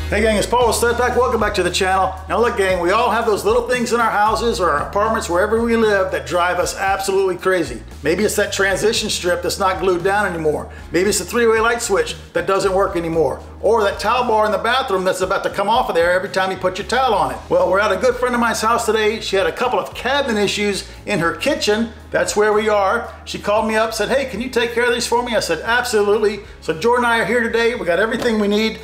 Hey gang, it's Paul with StepBack. Welcome back to the channel. Now look gang, we all have those little things in our houses or our apartments, wherever we live, that drive us absolutely crazy. Maybe it's that transition strip that's not glued down anymore. Maybe it's the three-way light switch that doesn't work anymore. Or that towel bar in the bathroom that's about to come off of there every time you put your towel on it. Well, we're at a good friend of mine's house today. She had a couple of cabinet issues in her kitchen. That's where we are. She called me up, said, hey, can you take care of these for me? I said, absolutely. So Jordan and I are here today. We got everything we need.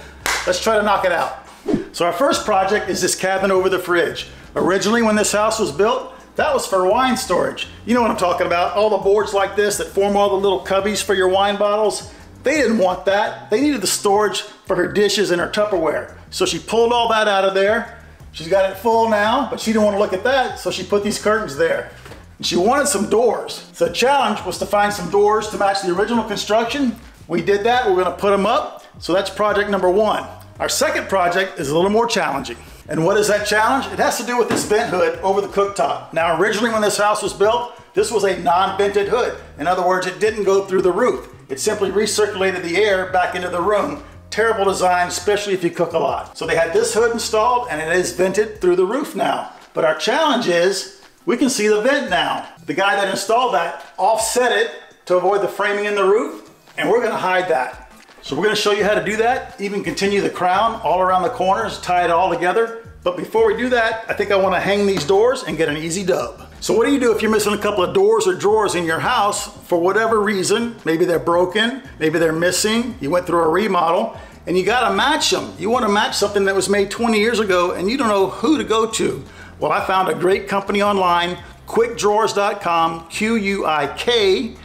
Let's try to knock it out. So our first project is this cabinet over the fridge. Originally, when this house was built, that was for wine storage. You know what I'm talking about, all the boards like this that form all the little cubbies for your wine bottles. They didn't want that. They needed the storage for her dishes and her Tupperware. So she pulled all that out of there. She's got it full now, but she didn't want to look at that, so she put these curtains there. And she wanted some doors. So the challenge was to find some doors to match the original construction. We did that, we're gonna put them up. So that's project number one. Our second project is a little more challenging. And what is that challenge? It has to do with this vent hood over the cooktop. Now, originally when this house was built, this was a non-vented hood. In other words, it didn't go through the roof. It simply recirculated the air back into the room. Terrible design, especially if you cook a lot. So they had this hood installed and it is vented through the roof now. But our challenge is, we can see the vent now. The guy that installed that offset it to avoid the framing in the roof, and we're gonna hide that. So we're gonna show you how to do that, even continue the crown all around the corners, tie it all together. But before we do that, I think I wanna hang these doors and get an easy dub. So what do you do if you're missing a couple of doors or drawers in your house for whatever reason? Maybe they're broken, maybe they're missing, you went through a remodel, and you gotta match them. You wanna match something that was made 20 years ago and you don't know who to go to. Well, I found a great company online, quickdrawers.com, Q-U-I-K,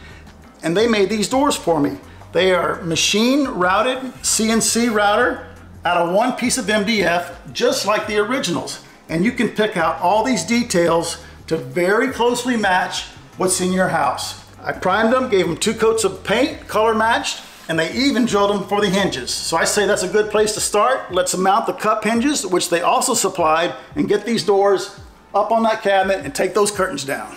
and they made these doors for me. They are machine routed CNC router out of one piece of MDF, just like the originals. And you can pick out all these details to very closely match what's in your house. I primed them, gave them 2 coats of paint, color matched, and they even drilled them for the hinges. So I say that's a good place to start. Let's mount the cup hinges, which they also supplied, and get these doors up on that cabinet and take those curtains down.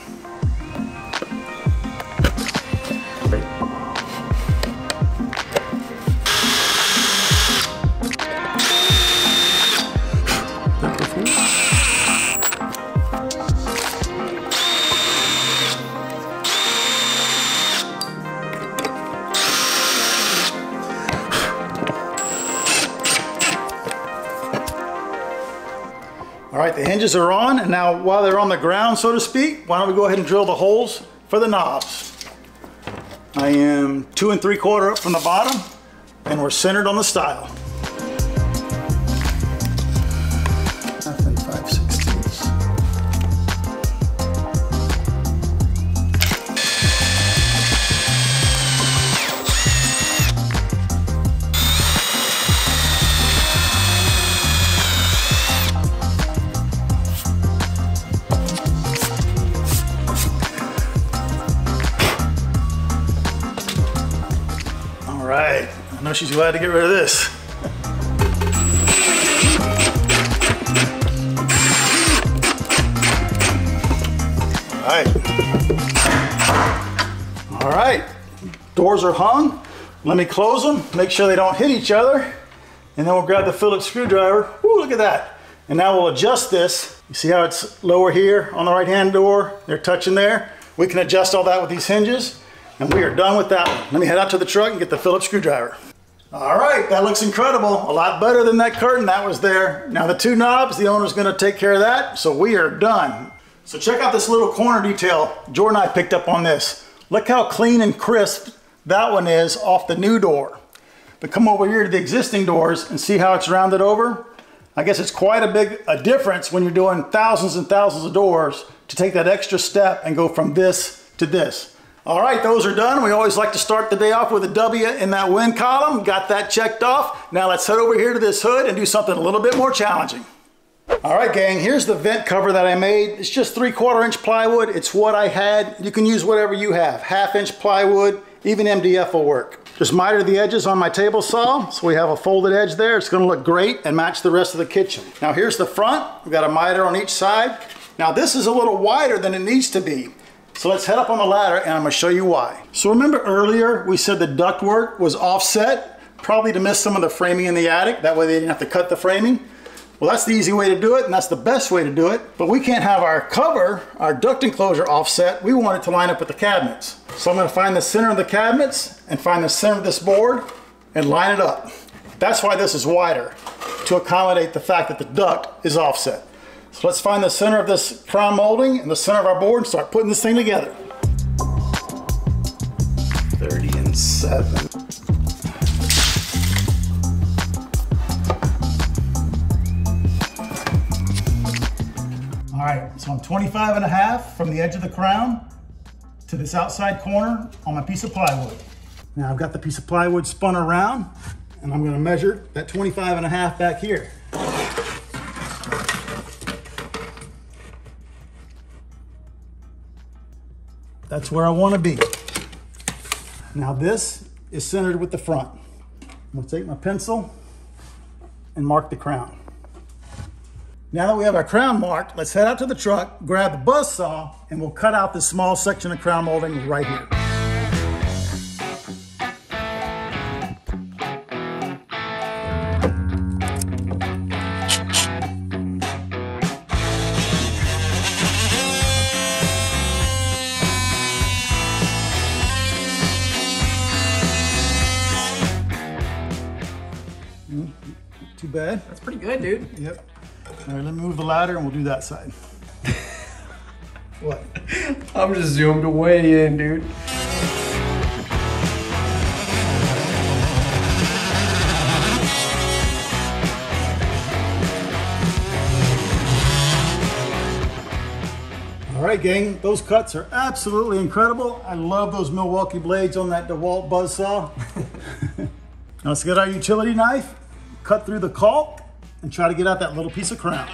All right, the hinges are on, and now while they're on the ground, so to speak, why don't we go ahead and drill the holes for the knobs. I am 2 3/4 up from the bottom, and we're centered on the stile. Nothing 5/16. All right, I know she's glad to get rid of this. All right, doors are hung. Let me close them, make sure they don't hit each other, and then we'll grab the Phillips screwdriver. Ooh, look at that. And now we'll adjust this. You see how it's lower here on the right-hand door? They're touching there. We can adjust all that with these hinges. And we are done with that one. Let me head out to the truck and get the Phillips screwdriver. All right, that looks incredible. A lot better than that curtain that was there. Now the 2 knobs, the owner's gonna take care of that, so we are done. So check out this little corner detail. Jordan and I picked up on this. Look how clean and crisp that one is off the new door. But come over here to the existing doors and see how it's rounded over. I guess it's quite a difference when you're doing thousands and thousands of doors to take that extra step and go from this to this. All right, those are done. We always like to start the day off with a W in that win column. Got that checked off. Now let's head over here to this hood and do something a little bit more challenging. All right, gang, here's the vent cover that I made. It's just 3/4 inch plywood. It's what I had. You can use whatever you have. 1/2 inch plywood, even MDF will work. Just miter the edges on my table saw, so we have a folded edge there. It's gonna look great and match the rest of the kitchen. Now here's the front. We've got a miter on each side. Now this is a little wider than it needs to be. So let's head up on the ladder and I'm gonna show you why. So remember earlier we said the ductwork was offset? probably to miss some of the framing in the attic. That way they didn't have to cut the framing. Well, that's the easy way to do it, and that's the best way to do it. But we can't have our cover, our duct enclosure offset. We want it to line up with the cabinets. So I'm going to find the center of the cabinets and find the center of this board and line it up. That's why this is wider, to accommodate the fact that the duct is offset. So let's find the center of this crown molding and the center of our board and start putting this thing together. 30 and 7. All right, so I'm 25 and a half from the edge of the crown to this outside corner on my piece of plywood. Now I've got the piece of plywood spun around, and I'm gonna measure that 25 and a half back here. That's where I wanna be. Now this is centered with the front. I'm gonna take my pencil and mark the crown. Now that we have our crown marked, let's head out to the truck, grab the buzz saw, and we'll cut out this small section of crown molding right here. Too bad. That's pretty good, dude. Yep. All right, let me move the ladder and we'll do that side. What? I'm just zoomed way in, dude. All right, gang, those cuts are absolutely incredible. I love those Milwaukee blades on that DeWalt buzzsaw. Now let's get our utility knife, cut through the caulk, and try to get out that little piece of crown.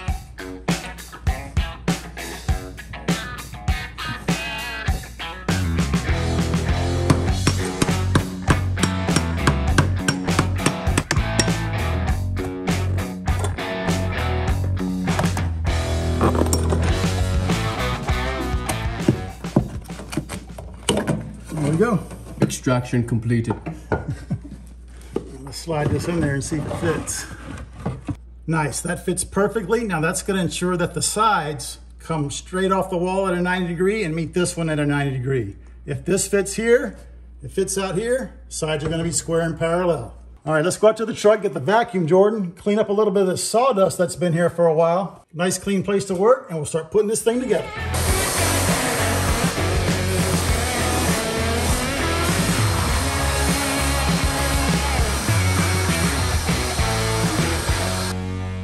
There we go. Extraction completed. Let's slide this in there and see if it fits. Nice, that fits perfectly. Now that's gonna ensure that the sides come straight off the wall at a 90 degree and meet this one at a 90 degree. If this fits here, it fits out here, sides are gonna be square and parallel. All right, let's go out to the truck, get the vacuum, Jordan, clean up a little bit of the sawdust that's been here for a while. Nice clean place to work, and we'll start putting this thing together.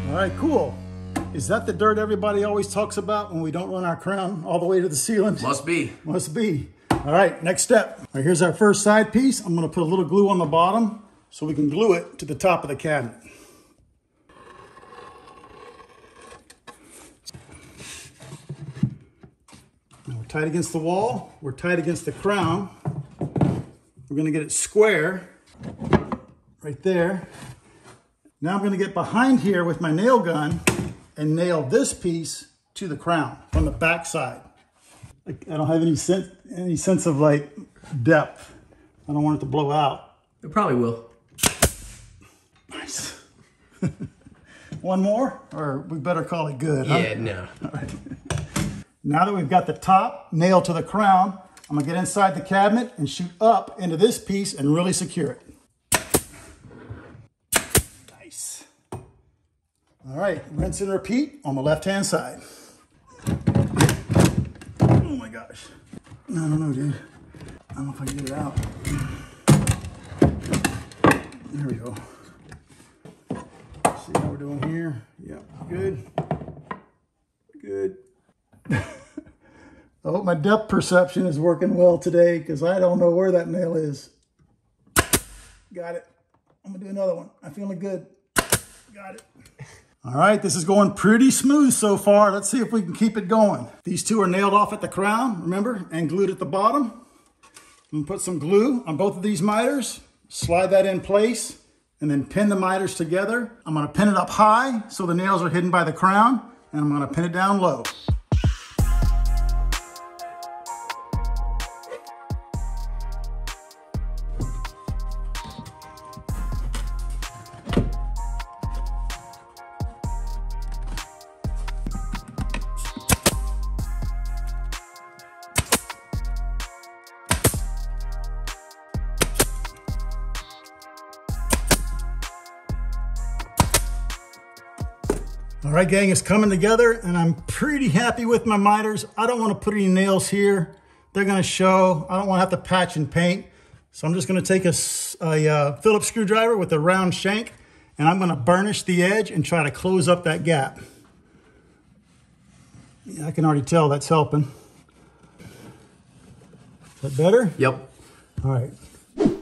All right, cool. Is that the dirt everybody always talks about when we don't run our crown all the way to the ceiling? Must be. Must be. All right, next step. All right, here's our first side piece. I'm gonna put a little glue on the bottom so we can glue it to the top of the cabinet. Now we're tight against the wall. We're tight against the crown. We're gonna get it square right there. Now I'm gonna get behind here with my nail gun and nail this piece to the crown from the back side. Like, I don't have any sense of like depth. I don't want it to blow out. It probably will. Nice. One more, or we better call it good, huh? Yeah, no. All right. Now that we've got the top nailed to the crown, I'm gonna get inside the cabinet and shoot up into this piece and really secure it. All right, rinse and repeat on the left-hand side. Oh my gosh. I don't know, dude. I don't know if I can get it out. There we go. See how we're doing here? Yep, good. Good. I hope my depth perception is working well today because I don't know where that nail is. Got it. I'm gonna do another one. I'm feeling good. Got it. All right, this is going pretty smooth so far. Let's see if we can keep it going. These two are nailed off at the crown, remember, and glued at the bottom. I'm gonna put some glue on both of these miters, slide that in place, and then pin the miters together. I'm gonna pin it up high so the nails are hidden by the crown, and I'm gonna pin it down low. All right, gang, it's coming together and I'm pretty happy with my miters. I don't want to put any nails here. They're going to show. I don't want to have to patch and paint. So I'm just going to take a Phillips screwdriver with a round shank and I'm going to burnish the edge and try to close up that gap. Yeah, I can already tell that's helping. Is that better? Yep. All right.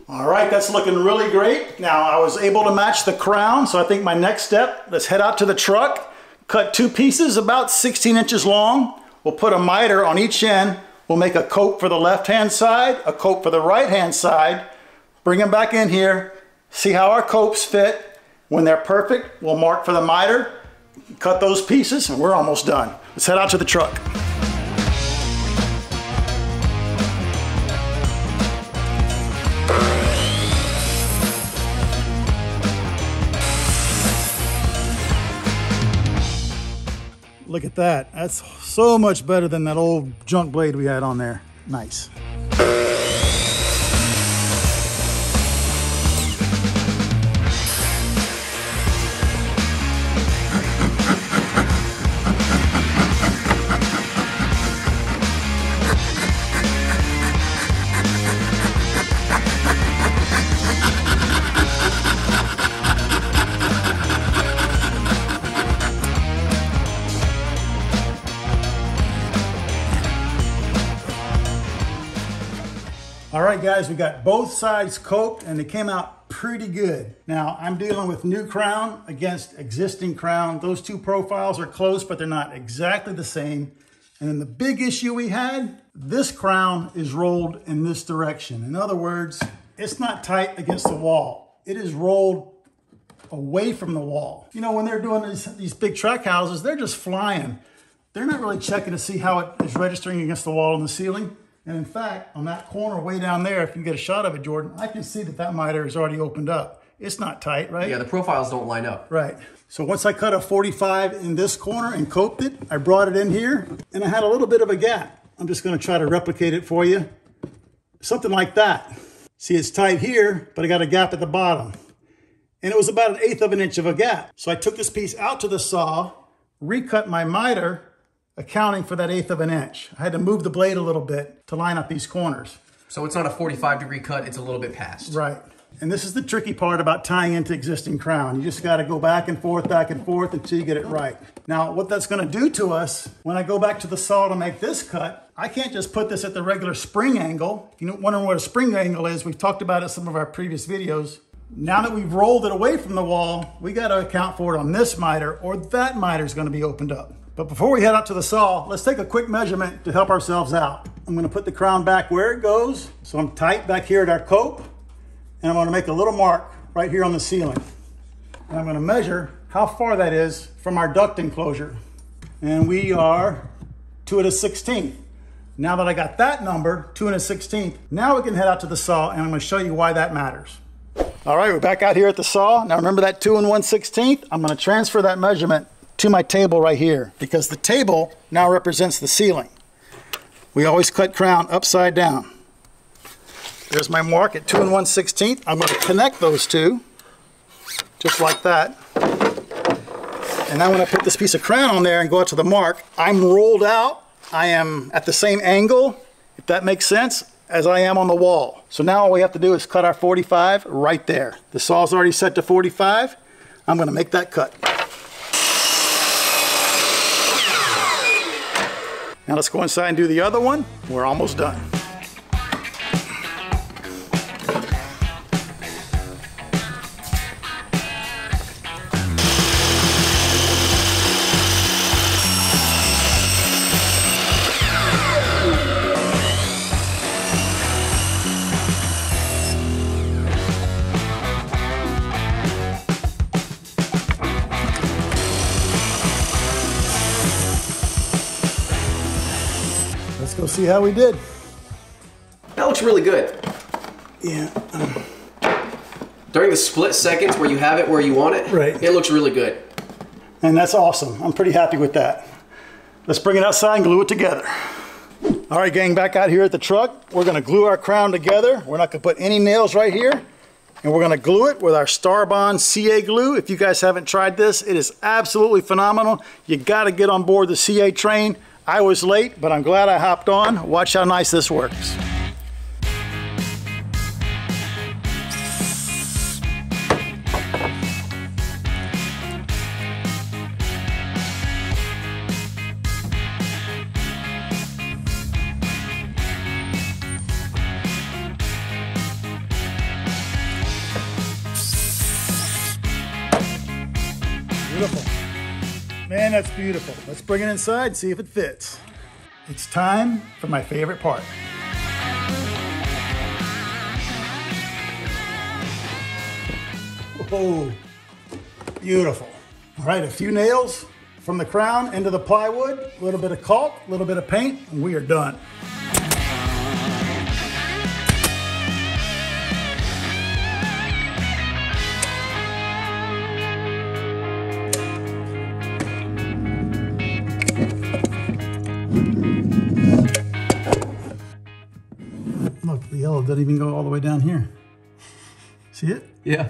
All right, that's looking really great. Now I was able to match the crown, so I think my next step, let's head out to the truck, cut two pieces about 16 inches long. We'll put a miter on each end. We'll make a coat for the left-hand side, a coat for the right-hand side. Bring them back in here, see how our coats fit. When they're perfect, we'll mark for the miter, cut those pieces, and we're almost done. Let's head out to the truck. Look at that. That's so much better than that old junk blade we had on there. Nice. All right, guys, we got both sides coped and they came out pretty good. Now, I'm dealing with new crown against existing crown. Those two profiles are close, but they're not exactly the same. And then the big issue we had, this crown is rolled in this direction. In other words, it's not tight against the wall. It is rolled away from the wall. You know, when they're doing these big track houses, they're just flying. They're not really checking to see how it is registering against the wall and the ceiling. And in fact, on that corner way down there, if you get a shot of it, Jordan, I can see that that miter is already opened up. It's not tight, right? Yeah, the profiles don't line up. Right. So once I cut a 45 in this corner and coped it, I brought it in here and I had a little bit of a gap. I'm just going to try to replicate it for you. Something like that. See, it's tight here, but I got a gap at the bottom. And it was about 1/8 of an inch of a gap. So I took this piece out to the saw, recut my miter, accounting for that 1/8 of an inch. I had to move the blade a little bit to line up these corners. So it's not a 45-degree cut, it's a little bit past. Right. And this is the tricky part about tying into existing crown. You just got to go back and forth until you get it right. Now, what that's going to do to us, when I go back to the saw to make this cut, I can't just put this at the regular spring angle. If you're wondering what a spring angle is, we've talked about it in some of our previous videos. Now that we've rolled it away from the wall, we got to account for it on this miter, or that miter is going to be opened up. But before we head out to the saw, let's take a quick measurement to help ourselves out. I'm going to put the crown back where it goes. So I'm tight back here at our cope. And I'm going to make a little mark right here on the ceiling. And I'm going to measure how far that is from our duct enclosure. And we are 2 1/16. Now that I got that number, 2 1/16, now we can head out to the saw and I'm going to show you why that matters. All right, we're back out here at the saw. Now remember that 2 1/16? I'm going to transfer that measurement to my table right here because the table now represents the ceiling. We always cut crown upside down. There's my mark at 2 1/16. I'm going to connect those two just like that. And now when I put this piece of crown on there and go out to the mark, I'm rolled out. I am at the same angle, if that makes sense, as I am on the wall. So now all we have to do is cut our 45 right there. The saw's already set to 45. I'm going to make that cut. Now let's go inside and do the other one. We're almost done. Let's go see how we did. That looks really good. Yeah. During the split seconds where you have it where you want it, right, it looks really good. And that's awesome. I'm pretty happy with that. Let's bring it outside and glue it together. All right, gang, back out here at the truck. We're gonna glue our crown together. We're not gonna put any nails right here. And we're gonna glue it with our Starbond CA glue. If you guys haven't tried this, it is absolutely phenomenal. You gotta get on board the CA train. I was late, but I'm glad I hopped on. Watch how nice this works. Beautiful. Man, that's beautiful. Let's bring it inside and see if it fits. It's time for my favorite part. Whoa, beautiful. All right, a few nails from the crown into the plywood, a little bit of caulk, a little bit of paint, and we are done. Look, the yellow doesn't even go all the way down here. See it? Yeah.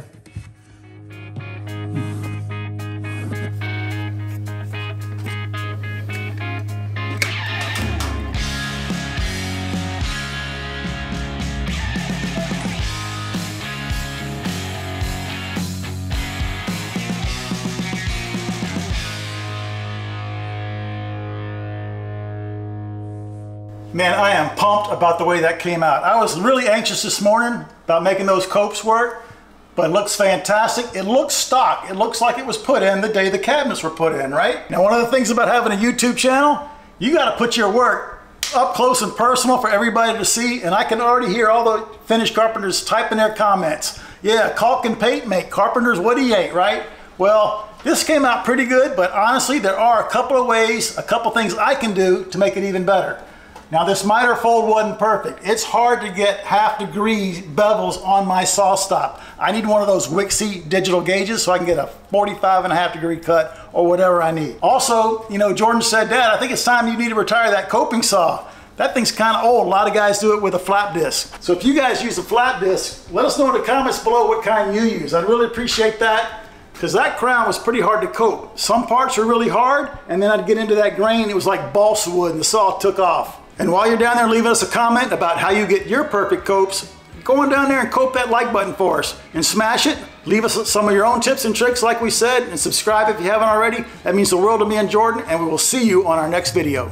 Man, I am pumped about the way that came out. I was really anxious this morning about making those copes work, but it looks fantastic. It looks stock. It looks like it was put in the day the cabinets were put in, right? Now, one of the things about having a YouTube channel, you gotta put your work up close and personal for everybody to see, and I can already hear all the finished carpenters typing their comments. Yeah, caulk and paint make carpenters what he ate, right? Well, this came out pretty good, but honestly, there are a couple of ways, a couple things I can do to make it even better. Now, this miter fold wasn't perfect. It's hard to get 1/2 degree bevels on my saw stop. I need one of those Wixie digital gauges so I can get a 45.5 degree cut or whatever I need. Also, you know, Jordan said, Dad, I think it's time you need to retire that coping saw. That thing's kind of old. A lot of guys do it with a flap disc. So if you guys use a flap disc, let us know in the comments below what kind you use. I'd really appreciate that, because that crown was pretty hard to coat. Some parts were really hard, and then I'd get into that grain. It was like balsa wood, and the saw took off. And while you're down there leaving us a comment about how you get your perfect copes, go on down there and cope that like button for us and smash it. Leave us some of your own tips and tricks like we said, and subscribe if you haven't already. That means the world to me and Jordan, and we will see you on our next video.